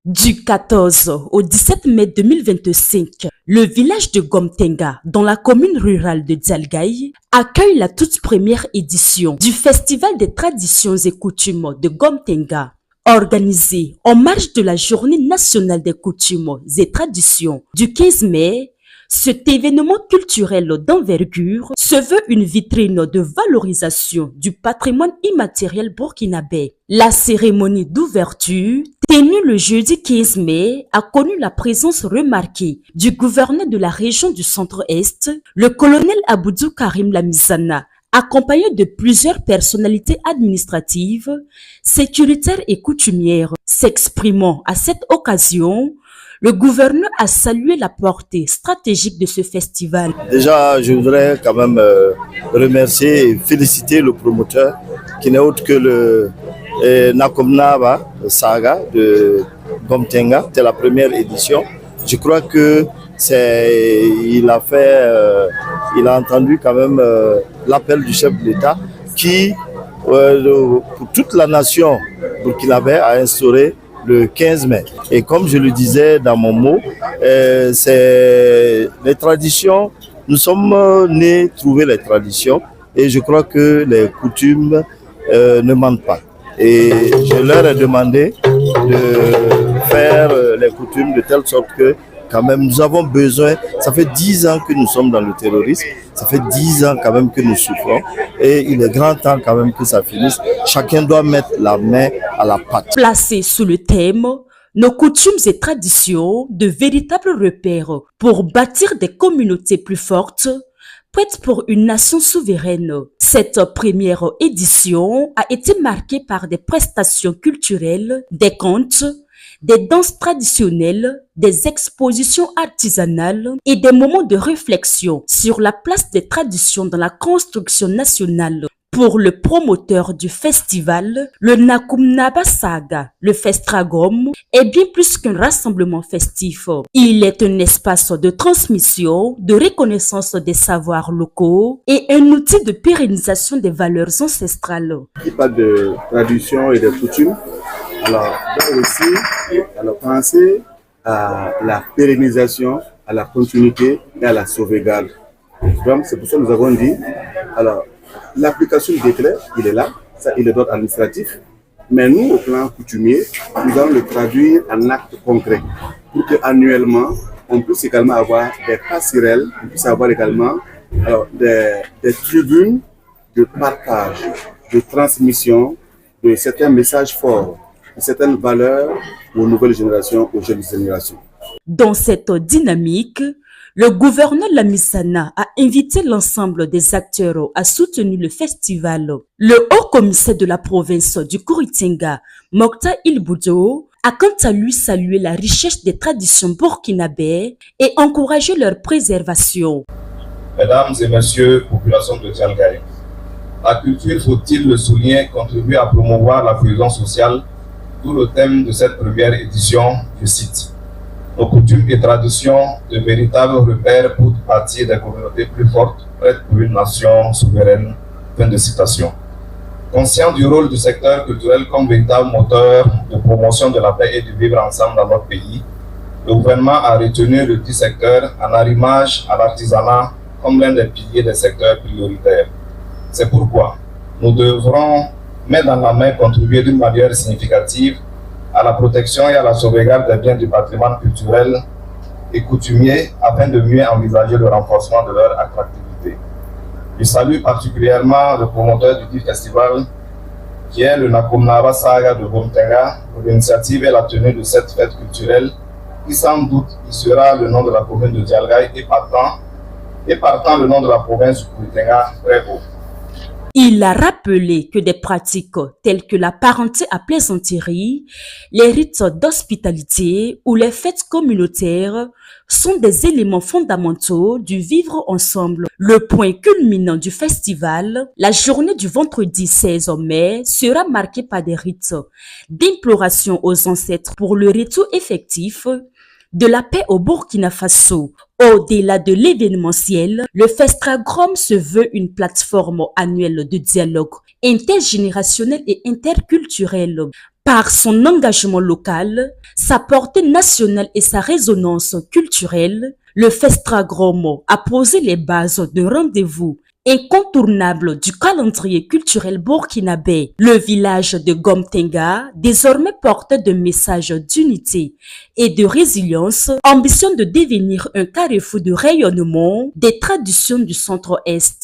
Du 14 au 17 mai 2025, le village de Gomtenga, dans la commune rurale de Dialgaï, accueille la toute première édition du Festival des traditions et coutumes de Gomtenga. Organisé en marge de la Journée nationale des coutumes et traditions du 15 mai, cet événement culturel d'envergure se veut une vitrine de valorisation du patrimoine immatériel burkinabé. La cérémonie d'ouverture, tenue le jeudi 15 mai, a connu la présence remarquée du gouverneur de la région du Centre-Est, le colonel Aboudou Karim Lamizana, accompagné de plusieurs personnalités administratives, sécuritaires et coutumières. S'exprimant à cette occasion, le gouverneur a salué la portée stratégique de ce festival. Déjà, je voudrais quand même remercier et féliciter le promoteur qui n'est autre que le Nakomnaba Saga de Gomtenga. C'est la première édition. Je crois que il a entendu quand même l'appel du chef de l'État qui, pour toute la nation burkinabé, a instauré le 15 mai. Et comme je le disais dans mon mot, c'est les traditions, nous sommes nés trouver les traditions et je crois que les coutumes ne mentent pas. Et je leur ai demandé de faire les coutumes de telle sorte que quand même nous avons besoin, ça fait 10 ans que nous sommes dans le terrorisme, ça fait 10 ans quand même que nous souffrons et il est grand temps quand même que ça finisse. Chacun doit mettre la main à la pâte. Placé sous le thème « Nos coutumes et traditions, de véritables repères pour bâtir des communautés plus fortes », prête pour une nation souveraine. Cette première édition a été marquée par des prestations culturelles, des contes, des danses traditionnelles, des expositions artisanales et des moments de réflexion sur la place des traditions dans la construction nationale. Pour le promoteur du festival, le Nakumnaba Saga, le Festragom, est bien plus qu'un rassemblement festif. Il est un espace de transmission, de reconnaissance des savoirs locaux et un outil de pérennisation des valeurs ancestrales. Il parle de tradition et de coutumes. Alors, là aussi, penser à la pérennisation, à la continuité et à la sauvegarde. Donc, c'est pour ça que nous avons dit, alors, l'application du décret, il est là, ça, il est d'ordre administratif. Mais nous, au plan coutumier, nous allons le traduire en actes concrets pour qu'annuellement, on puisse également avoir des passerelles, on puisse avoir également des tribunes de partage, de transmission de certains messages forts, de certaines valeurs aux nouvelles générations, aux jeunes générations. Dans cette dynamique, le gouverneur Lamizana a invité l'ensemble des acteurs à soutenir le festival. Le haut-commissaire de la province du Kouritenga, Mokta Ilboudo, a quant à lui salué la richesse des traditions burkinabées et encouragé leur préservation. Mesdames et messieurs, population de Dialgaï, la culture, faut-il le souligner, contribue à promouvoir la cohésion sociale, d'où le thème de cette première édition, je cite. Nos coutumes et traditions, de véritables repères pour bâtir des communautés plus fortes, prêtes pour une nation souveraine. Fin de citation. Conscient du rôle du secteur culturel comme véritable moteur de promotion de la paix et du vivre ensemble dans notre pays, le gouvernement a retenu le dit secteur en arrimage à l'artisanat comme l'un des piliers des secteurs prioritaires. C'est pourquoi nous devrons, main dans la main, contribuer d'une manière significative à la protection et à la sauvegarde des biens du patrimoine culturel et coutumier afin de mieux envisager le renforcement de leur attractivité. Je salue particulièrement le promoteur du dit festival qui est le Nakumnaba Saga de Gomtenga pour l'initiative et la tenue de cette fête culturelle qui sans doute y sera le nom de la commune de Dialgaï et partant le nom de la province du Kouritenga très haut. Il a rappelé que des pratiques telles que la parenté à plaisanterie, les rites d'hospitalité ou les fêtes communautaires sont des éléments fondamentaux du vivre ensemble. Le point culminant du festival, la journée du vendredi 16 mai, sera marquée par des rites d'imploration aux ancêtres pour le retour effectif de la paix au Burkina Faso. Au-delà de l'événementiel, le Festragom se veut une plateforme annuelle de dialogue intergénérationnel et interculturel. Par son engagement local, sa portée nationale et sa résonance culturelle, le Festragromo a posé les bases d'un rendez-vous incontournable du calendrier culturel burkinabé. Le village de Gomtenga, désormais porteur de messages d'unité et de résilience, ambitionne de devenir un carrefour de rayonnement des traditions du centre-est.